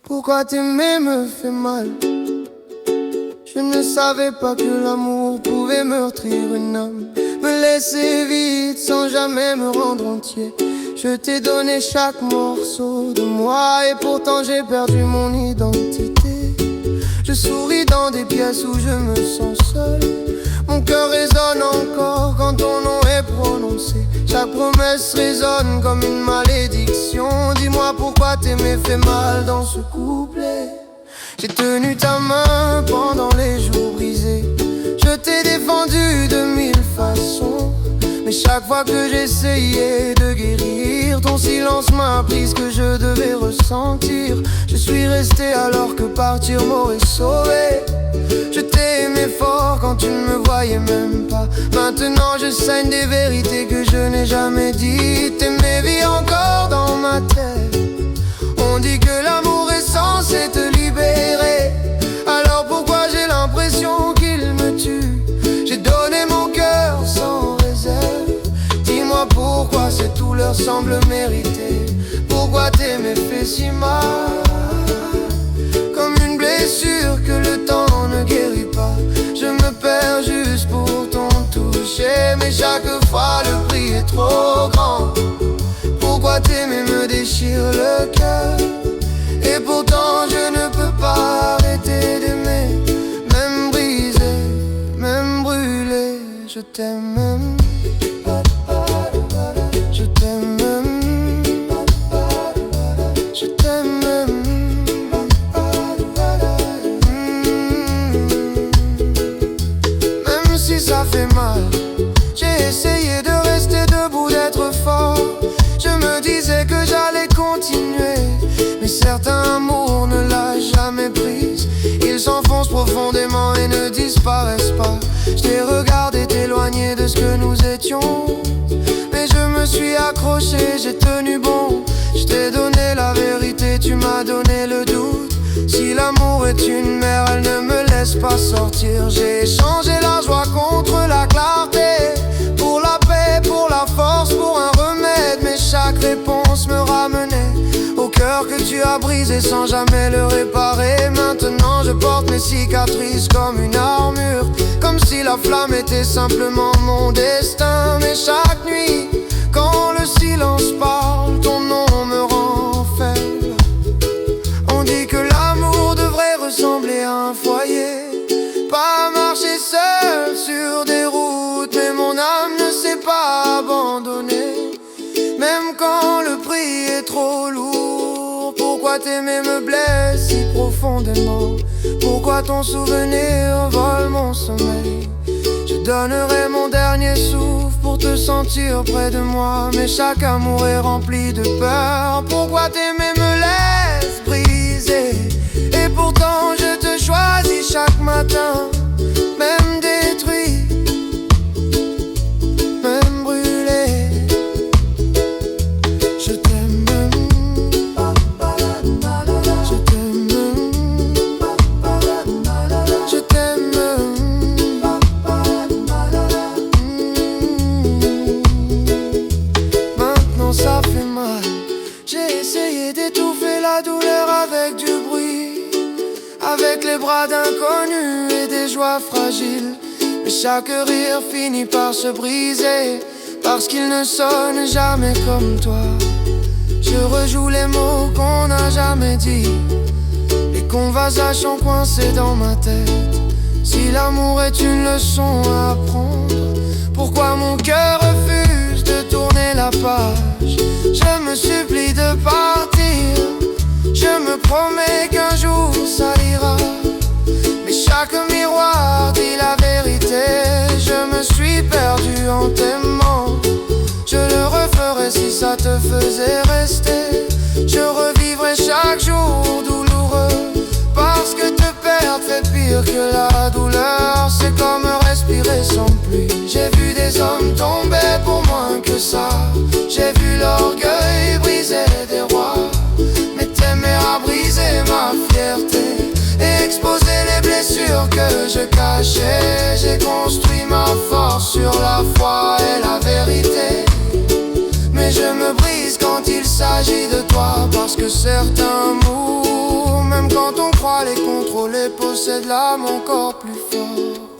Pourquoi t'aimer me fait mal? Je ne savais pas que l'amour pouvait meurtrir une âme, me laisser vide sans jamais me rendre entier. Je t'ai donné chaque morceau de moi et pourtant j'ai perdu mon identité. Je souris dans des pièces où je me sens seul. Mon cœur résonne encore quand ton nom est prononcé. Chaque promesse résonne comme une malédiction. Dis-moi pourquoi t'aimer fait mal dans ce couplet. J'ai tenu ta main pendant les jours brisés. Je t'ai défendu de mille façons. Mais chaque fois que j'essayais de guérir, ton silence m'a appris ce que je devais ressentir. Je suis resté alors que partir m'aurait sauvé. Je t'ai aimé fort quand tu ne me voyais même pas. Maintenant je saigne des vérités que je n'ai jamais dites. Et mes vies encore dans ma tête. On dit que l'amour est censé te libérer. Alors pourquoi j'ai l'impression qu'il me tue? J'ai donné mon cœur sans réserve. Dis-moi pourquoi cette douleur semble méritée. Pourquoi t'aimer fait si mal? Comme une blessure que le temps ne guérit pas. Je me perds juste pour ton toucher. Mais chaque fois le prix est trop grand. Pourquoi t'aimer me déchire le cœur? Et pourtant je ne peux pas arrêter d'aimer. Même brisé, même brûlé, je t'aime même. Je t'aime même. Je t'aime même. Même si ça fait mal, j'ai essayé de rester debout, d'être fort. Je me disais que j'allais continuer, mais certains amours ne lâchent jamais prise. Ils s'enfoncent profondément et ne disparaissent pas. Je t'ai regardé t'éloigner de ce que nous étions, mais je me suis accroché, j'ai tenu bon. Je t'ai donné la vérité, tu m'as donné le doute. Si l'amour est une mer, elle ne me laisse pas sortir. J'ai échangé la joie contre la clarté, pour la paix, pour la force, pour un remède. Mais chaque réponse me ramenait au cœur que tu as brisé sans jamais le réparer. Maintenant je porte mes cicatrices comme une armure, comme si la flamme était simplement mon destin. Mais chaque nuit, quand le silence parle, ton nom me rend faible. On dit que l'amour devrait ressembler à un foyer, pas marcher seul sur des routes. Mais mon âme ne s'est pas abandonnée, même quand le prix est trop lourd. Pourquoi t'aimer me blesse si profondément? Pourquoi ton souvenir vole mon sommeil? Je donnerai mon dernier souffle pour te sentir près de moi. Mais chaque amour est rempli de peur. Pourquoi t'aimer me laisse brisé? Et pourtant je te choisis chaque matin. Même détruit, même brûlé, je t'aime même. Je t'aime même. Je t'aime même. Maintenant ça fait mal. J'ai essayé d'étouffer la douleur avec du bruit, avec les bras d'inconnus et des joies fragiles. Mais chaque rire finit par se briser, parce qu'il ne sonne jamais comme toi. Je rejoue les mots qu'on n'a jamais dit, les conversations coincées dans ma tête. Si l'amour est une leçon à apprendre, pourquoi mon cœur refuse de tourner la page? Je me supplie de partir, je me promets qu'un jour ça ira. Mais chaque miroir dit la vérité. Je me suis perdu en t'aimant. Je le referais si ça te faisait rester. Je revivrai chaque jour douloureux, parce que te perdre fait pire que la douleur. C'est comme respirer sans pluie. J'ai vu des hommes tomber pour moins que ça. J'ai vu l'orgueil briser des rois. Mais t'aimer a brisé ma fierté et exposé les blessures que je cachais. J'ai construit ma force sur la foi et la vérité. et possède l'âme encore plus fort.